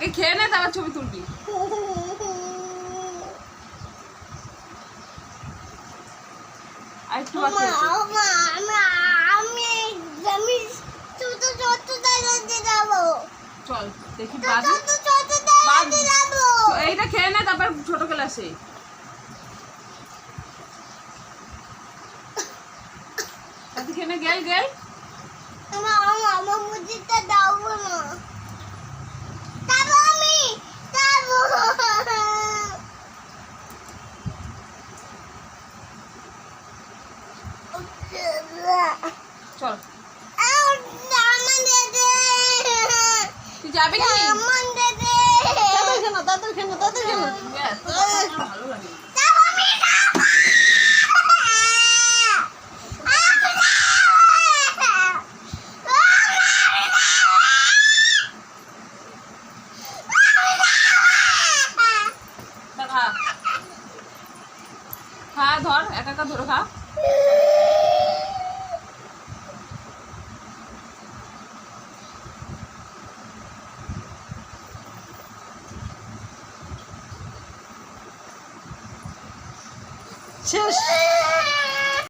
আগে খেয়ে নে তারপর ছবি তুলবি। আর একটু বাকি আছে। চল দেখি এইটা খেয়ে নে তারপর ছোট ক্লাসে। খেয়ে নে গেল গেল। চল তুই যাবি কি? ভালো লাগে খা ধর একা একা ধরে খা। শেষ।